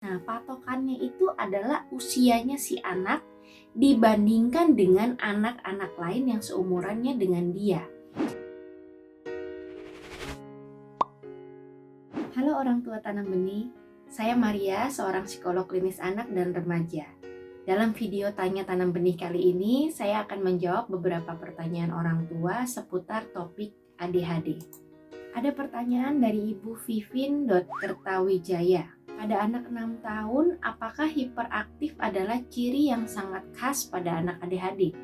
Nah, patokannya itu adalah usianya si anak dibandingkan dengan anak-anak lain yang seumurannya dengan dia. Halo orang tua tanam benih, saya Maria, seorang psikolog klinis anak dan remaja. Dalam video Tanya Tanam Benih kali ini, saya akan menjawab beberapa pertanyaan orang tua seputar topik ADHD. Ada pertanyaan dari Ibu Vivin Kertawijaya. Pada anak 6 tahun, apakah hiperaktif adalah ciri yang sangat khas pada anak ADHD?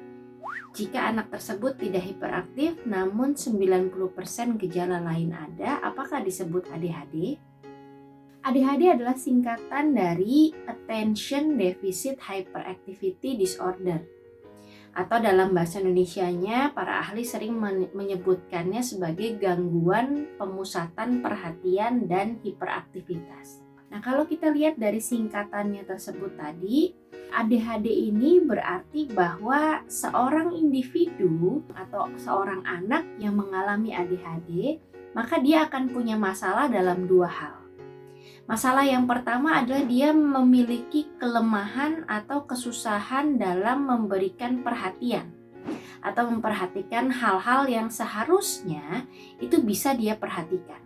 Jika anak tersebut tidak hiperaktif, namun 90% gejala lain ada, apakah disebut ADHD? ADHD adalah singkatan dari Attention Deficit Hyperactivity Disorder. Atau dalam bahasa Indonesianya, para ahli sering menyebutkannya sebagai gangguan pemusatan perhatian dan hiperaktivitas. Nah, kalau kita lihat dari singkatannya tersebut tadi, ADHD ini berarti bahwa seorang individu atau seorang anak yang mengalami ADHD, maka dia akan punya masalah dalam dua hal. Masalah yang pertama adalah dia memiliki kelemahan atau kesusahan dalam memberikan perhatian atau memperhatikan hal-hal yang seharusnya itu bisa dia perhatikan.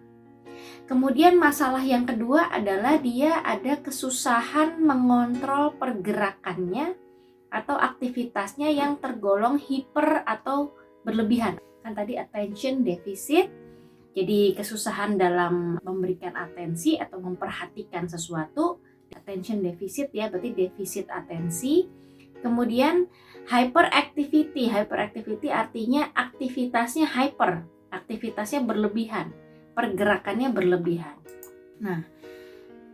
Kemudian masalah yang kedua adalah dia ada kesusahan mengontrol pergerakannya atau aktivitasnya yang tergolong hiper atau berlebihan. Kan tadi attention deficit, jadi kesusahan dalam memberikan atensi atau memperhatikan sesuatu, attention deficit ya, berarti defisit atensi. Kemudian hyperactivity artinya aktivitasnya hyper, aktivitasnya berlebihan, pergerakannya berlebihan. Nah,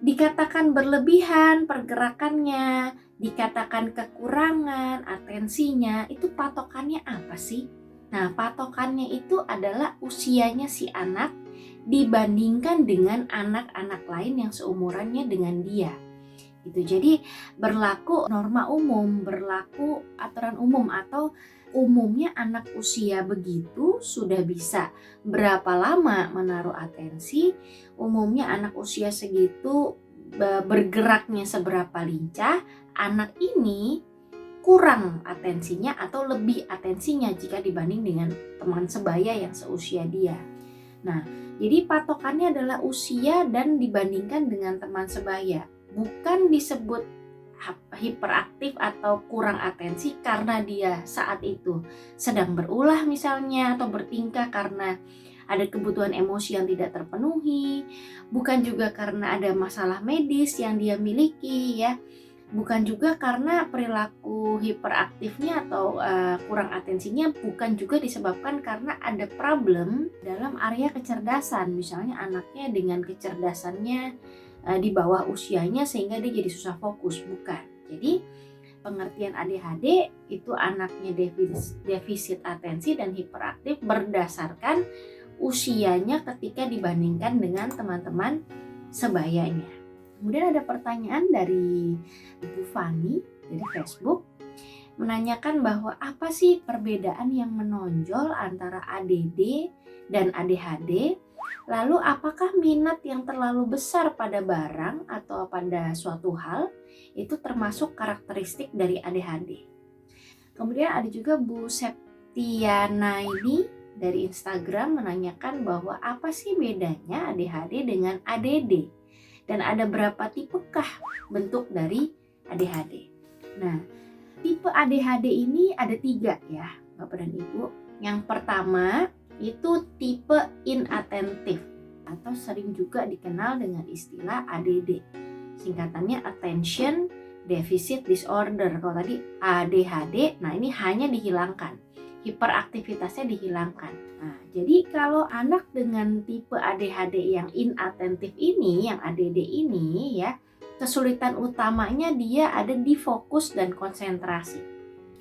dikatakan berlebihan pergerakannya, dikatakan kekurangan atensinya, itu patokannya apa sih? Nah, patokannya itu adalah usianya si anak dibandingkan dengan anak-anak lain yang seumurannya dengan dia. Gitu. Jadi berlaku norma umum, berlaku aturan umum atau umumnya anak usia begitu sudah bisa berapa lama menaruh atensi, umumnya anak usia segitu bergeraknya seberapa lincah, anak ini kurang atensinya atau lebih atensinya jika dibanding dengan teman sebaya yang seusia dia. Nah, jadi patokannya adalah usia dan dibandingkan dengan teman sebaya. Bukan disebut hiperaktif atau kurang atensi karena dia saat itu sedang berulah misalnya atau bertingkah karena ada kebutuhan emosi yang tidak terpenuhi, bukan juga karena ada masalah medis yang dia miliki ya. Bukan juga karena perilaku hiperaktifnya atau kurang atensinya, bukan juga disebabkan karena ada problem dalam area kecerdasan. Misalnya anaknya dengan kecerdasannya di bawah usianya sehingga dia jadi susah fokus, bukan. Jadi pengertian ADHD itu anaknya defisit atensi dan hiperaktif berdasarkan usianya ketika dibandingkan dengan teman-teman sebayanya. Kemudian ada pertanyaan dari Ibu Fani dari Facebook menanyakan bahwa apa sih perbedaan yang menonjol antara ADD dan ADHD? Lalu apakah minat yang terlalu besar pada barang atau pada suatu hal itu termasuk karakteristik dari ADHD? Kemudian ada juga Bu Septiana ini dari Instagram menanyakan bahwa apa sih bedanya ADHD dengan ADD? Dan ada berapa tipekah bentuk dari ADHD? Nah, tipe ADHD ini ada 3 ya, Bapak dan Ibu. Yang pertama itu tipe inattentive atau sering juga dikenal dengan istilah ADD. Singkatannya Attention Deficit Disorder. Kalau tadi ADHD, nah ini hanya dihilangkan. Hiperaktivitasnya dihilangkan. Nah, jadi kalau anak dengan tipe ADHD yang inattentif ini, yang ADD ini ya, kesulitan utamanya dia ada di fokus dan konsentrasi.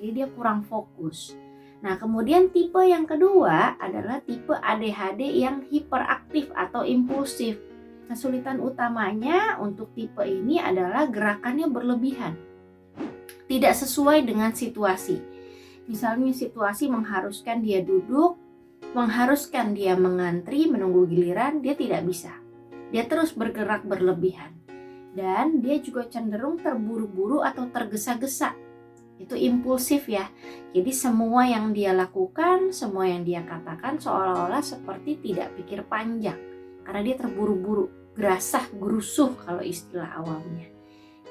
Jadi dia kurang fokus. Nah, kemudian tipe yang kedua adalah tipe ADHD yang hiperaktif atau impulsif. Kesulitan utamanya untuk tipe ini adalah gerakannya berlebihan. Tidak sesuai dengan situasi. Misalnya situasi mengharuskan dia duduk, mengharuskan dia mengantri menunggu giliran, dia tidak bisa. Dia terus bergerak berlebihan. Dan dia juga cenderung terburu-buru atau tergesa-gesa. Itu impulsif ya. Jadi semua yang dia lakukan, semua yang dia katakan seolah-olah seperti tidak pikir panjang. Karena dia terburu-buru, gerasah, gerusuh kalau istilah awamnya.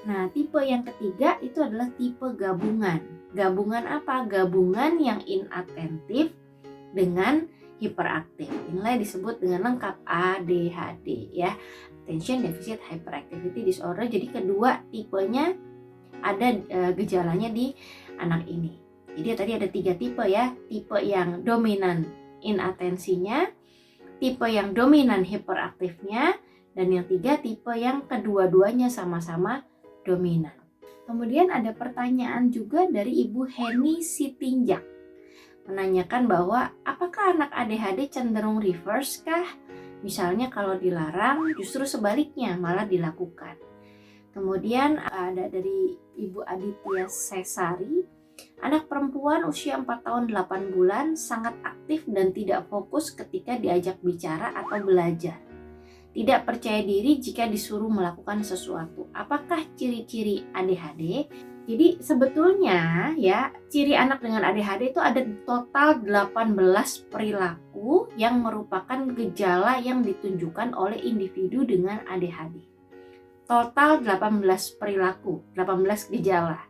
Nah, tipe yang ketiga itu adalah tipe gabungan. Gabungan apa? Gabungan yang inatentif dengan hiperaktif. Inilah disebut dengan lengkap ADHD ya. Attention Deficit Hyperactivity Disorder. Jadi kedua tipenya ada gejalanya di anak ini. Jadi tadi ada 3 tipe ya. Tipe yang dominan inatensinya, tipe yang dominan hiperaktifnya, dan yang 3 tipe yang kedua-duanya sama-sama dominan. Kemudian ada pertanyaan juga dari Ibu Heni Sitinjak, menanyakan bahwa apakah anak ADHD cenderung reverse kah? Misalnya kalau dilarang justru sebaliknya malah dilakukan. Kemudian ada dari Ibu Aditya Sesari, anak perempuan usia 4 tahun 8 bulan sangat aktif dan tidak fokus ketika diajak bicara atau belajar. Tidak percaya diri jika disuruh melakukan sesuatu. Apakah ciri-ciri ADHD? Jadi sebetulnya ya, ciri anak dengan ADHD itu ada total 18 perilaku yang merupakan gejala yang ditunjukkan oleh individu dengan ADHD. Total 18 perilaku, 18 gejala.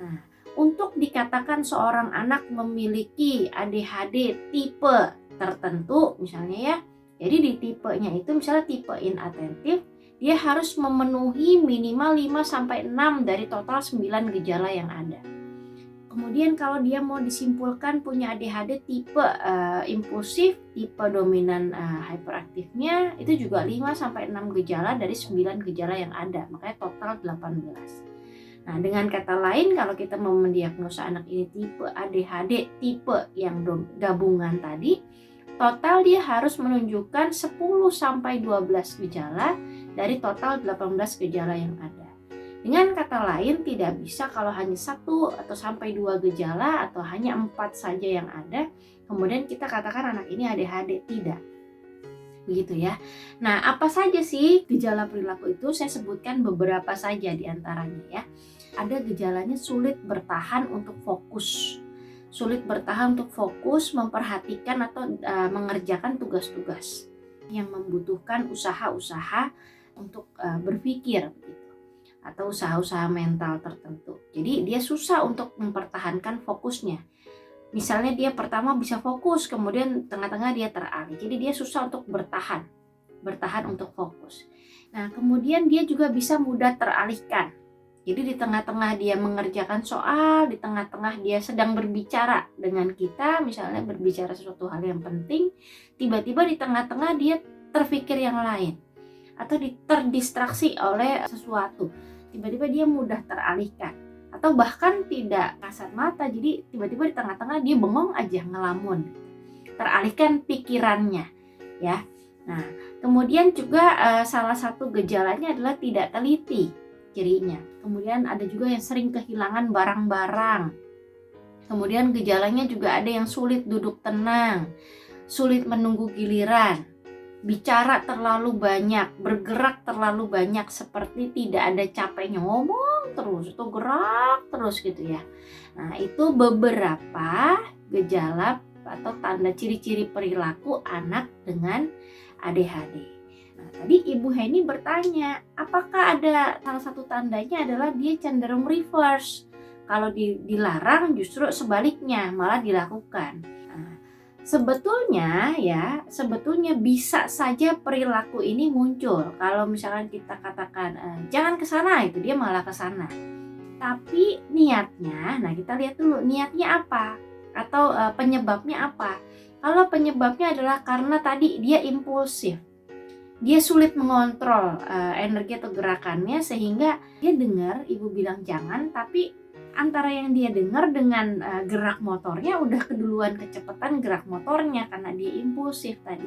Nah, untuk dikatakan seorang anak memiliki ADHD tipe tertentu misalnya ya, jadi di tipenya itu misalnya tipe inatentif, dia harus memenuhi minimal 5-6 dari total 9 gejala yang ada. Kemudian kalau dia mau disimpulkan punya ADHD tipe impulsif, tipe dominan hyperaktifnya, itu juga 5-6 gejala dari 9 gejala yang ada, makanya total 18. Nah, dengan kata lain kalau kita mau mendiagnosa anak ini tipe ADHD, tipe yang gabungan tadi, total dia harus menunjukkan 10-12 gejala dari total 18 gejala yang ada. Dengan kata lain, tidak bisa kalau hanya 1 atau sampai 2 gejala atau hanya 4 saja yang ada, kemudian kita katakan anak ini ADHD. Tidak. Begitu ya. Nah, apa saja sih gejala perilaku itu? Saya sebutkan beberapa saja di antaranya ya. Ada gejalanya sulit bertahan untuk fokus. Sulit bertahan untuk fokus, memperhatikan atau mengerjakan tugas-tugas yang membutuhkan usaha-usaha untuk berpikir gitu, atau usaha-usaha mental tertentu. Jadi dia susah untuk mempertahankan fokusnya. Misalnya dia pertama bisa fokus, kemudian tengah-tengah dia teralih. Jadi dia susah untuk bertahan untuk fokus. Nah, kemudian dia juga bisa mudah teralihkan. Jadi di tengah-tengah dia mengerjakan soal, di tengah-tengah dia sedang berbicara dengan kita, misalnya berbicara sesuatu hal yang penting, tiba-tiba di tengah-tengah dia terpikir yang lain atau terdistraksi oleh sesuatu. Tiba-tiba dia mudah teralihkan atau bahkan tidak kasat mata, jadi tiba-tiba di tengah-tengah dia bengong aja, ngelamun, teralihkan pikirannya ya. Nah, kemudian juga salah satu gejalanya adalah tidak teliti cirinya. Kemudian ada juga yang sering kehilangan barang-barang. Kemudian gejalanya juga ada yang sulit duduk tenang, sulit menunggu giliran, bicara terlalu banyak, bergerak terlalu banyak, seperti tidak ada capeknya, ngomong terus atau gerak terus gitu ya. Nah, itu beberapa gejala atau tanda ciri-ciri perilaku anak dengan ADHD. Nah, tadi Ibu Heni bertanya, apakah ada salah satu tandanya adalah dia cenderung reverse. Kalau dilarang justru sebaliknya malah dilakukan. Sebetulnya bisa saja perilaku ini muncul. Kalau misalkan kita katakan jangan ke sana, itu dia malah ke sana. Tapi niatnya, nah kita lihat dulu niatnya apa atau penyebabnya apa. Kalau penyebabnya adalah karena tadi dia impulsif, dia sulit mengontrol energi atau gerakannya, sehingga dia dengar ibu bilang jangan, tapi antara yang dia dengar dengan gerak motornya udah keduluan kecepatan gerak motornya karena dia impulsif tadi.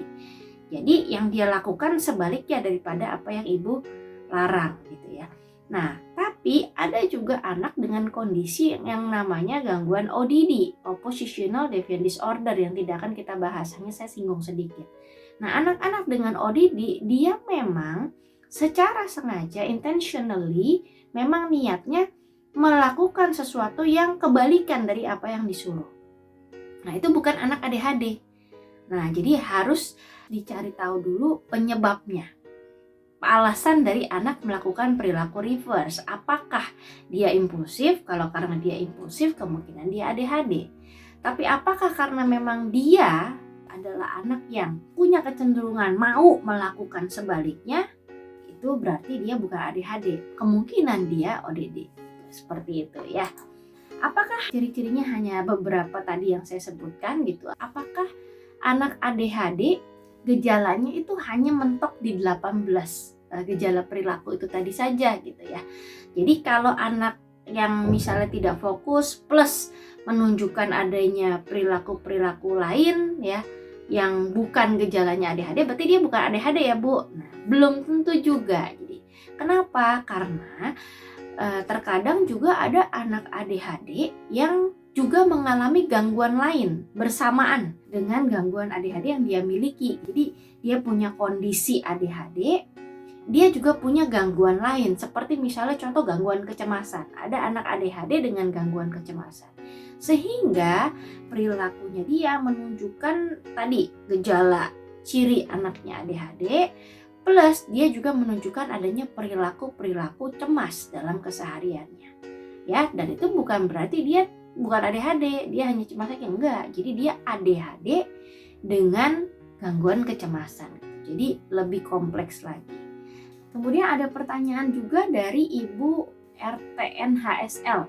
Jadi yang dia lakukan sebaliknya daripada apa yang ibu larang gitu ya. Nah, tapi ada juga anak dengan kondisi yang namanya gangguan ODD, Oppositional Defiant Disorder, yang tidak akan kita bahas, hanya saya singgung sedikit. Nah, anak-anak dengan ODD dia memang secara sengaja, intentionally, memang niatnya melakukan sesuatu yang kebalikan dari apa yang disuruh. Nah, itu bukan anak ADHD. Nah, jadi harus dicari tahu dulu penyebabnya. Alasan dari anak melakukan perilaku reverse. Apakah dia impulsif? Kalau karena dia impulsif, kemungkinan dia ADHD. Tapi apakah karena memang dia adalah anak yang punya kecenderungan mau melakukan sebaliknya? Itu berarti dia bukan ADHD. Kemungkinan dia ODD. Seperti itu ya. Apakah ciri-cirinya hanya beberapa tadi yang saya sebutkan gitu? Apakah anak ADHD gejalanya itu hanya mentok di 18 gejala perilaku itu tadi saja gitu ya. Jadi kalau anak yang misalnya tidak fokus plus menunjukkan adanya perilaku-perilaku lain ya yang bukan gejalanya ADHD, berarti dia bukan ADHD ya Bu. Nah, belum tentu juga. Jadi kenapa? Karena terkadang juga ada anak ADHD yang juga mengalami gangguan lain bersamaan dengan gangguan ADHD yang dia miliki. Jadi dia punya kondisi ADHD, dia juga punya gangguan lain seperti misalnya contoh gangguan kecemasan. Ada anak ADHD dengan gangguan kecemasan. Sehingga perilakunya dia menunjukkan tadi gejala ciri anaknya ADHD, plus dia juga menunjukkan adanya perilaku-perilaku cemas dalam kesehariannya. Ya, dan itu bukan berarti dia bukan ADHD, dia hanya cemas saja, enggak. Jadi dia ADHD dengan gangguan kecemasan. Jadi lebih kompleks lagi. Kemudian ada pertanyaan juga dari Ibu RTNHSL,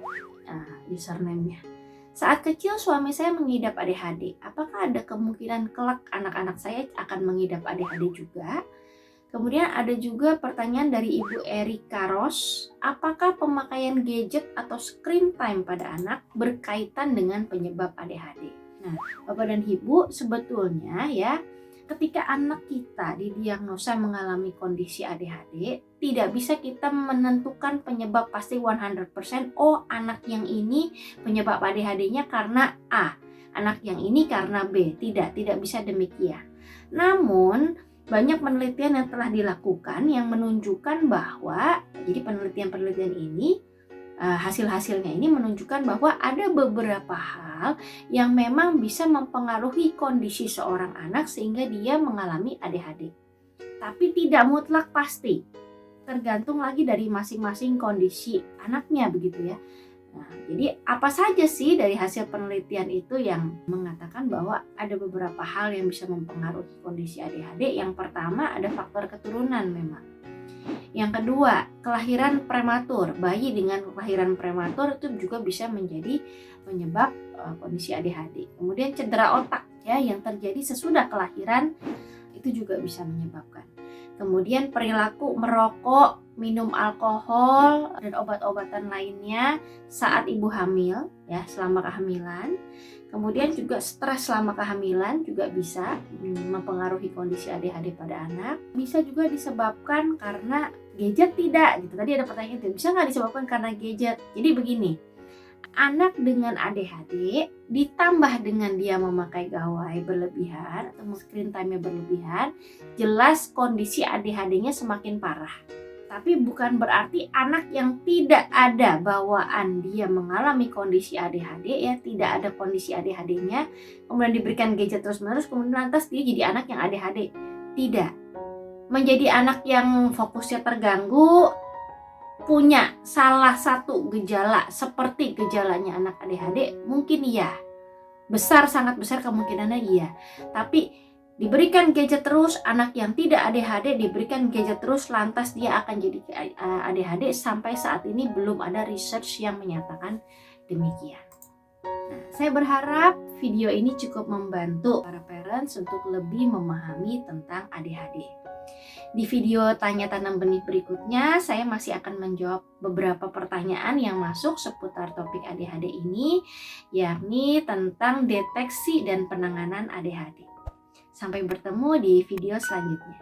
username-nya. Saat kecil suami saya mengidap ADHD. Apakah ada kemungkinan kelak anak-anak saya akan mengidap ADHD juga? Kemudian ada juga pertanyaan dari Ibu Erika Ros, apakah pemakaian gadget atau screen time pada anak berkaitan dengan penyebab ADHD? Nah, Bapak dan Ibu, sebetulnya ya, ketika anak kita didiagnosa mengalami kondisi ADHD, tidak bisa kita menentukan penyebab pasti 100%, oh anak yang ini penyebab ADHD-nya karena A, anak yang ini karena B. Tidak bisa demikian. Namun, banyak penelitian yang telah dilakukan yang menunjukkan bahwa, jadi penelitian-penelitian ini, hasil-hasilnya ini menunjukkan bahwa ada beberapa hal yang memang bisa mempengaruhi kondisi seorang anak sehingga dia mengalami ADHD. Tapi tidak mutlak pasti, tergantung lagi dari masing-masing kondisi anaknya begitu ya. Nah, jadi apa saja sih dari hasil penelitian itu yang mengatakan bahwa ada beberapa hal yang bisa mempengaruhi kondisi ADHD. Yang pertama ada faktor keturunan memang. Yang kedua, kelahiran prematur. Bayi dengan kelahiran prematur itu juga bisa menjadi penyebab kondisi ADHD. Kemudian cedera otak ya yang terjadi sesudah kelahiran itu juga bisa menyebabkan. Kemudian perilaku merokok, minum alkohol dan obat-obatan lainnya saat ibu hamil ya, selama kehamilan. Kemudian juga stres selama kehamilan juga bisa mempengaruhi kondisi ADHD pada anak. Bisa juga disebabkan karena gadget tidak gitu. Tadi ada pertanyaan itu, bisa nggak disebabkan karena gadget? Jadi begini, anak dengan ADHD ditambah dengan dia memakai gawai berlebihan atau screen time-nya berlebihan, jelas kondisi ADHD-nya semakin parah. Tapi bukan berarti anak yang tidak ada bawaan dia mengalami kondisi ADHD ya, tidak ada kondisi ADHD-nya, kemudian diberikan gadget terus-menerus, kemudian lantas dia jadi anak yang ADHD. Tidak. Menjadi anak yang fokusnya terganggu, punya salah satu gejala seperti gejalanya anak ADHD, mungkin iya. Besar, sangat besar kemungkinannya iya. Tapi diberikan gadget terus, anak yang tidak ADHD diberikan gadget terus, lantas dia akan jadi ADHD, sampai saat ini belum ada research yang menyatakan demikian. Nah, saya berharap video ini cukup membantu para parents untuk lebih memahami tentang ADHD. Di video Tanya Tanam Benih berikutnya, saya masih akan menjawab beberapa pertanyaan yang masuk seputar topik ADHD ini, yakni tentang deteksi dan penanganan ADHD. Sampai bertemu di video selanjutnya.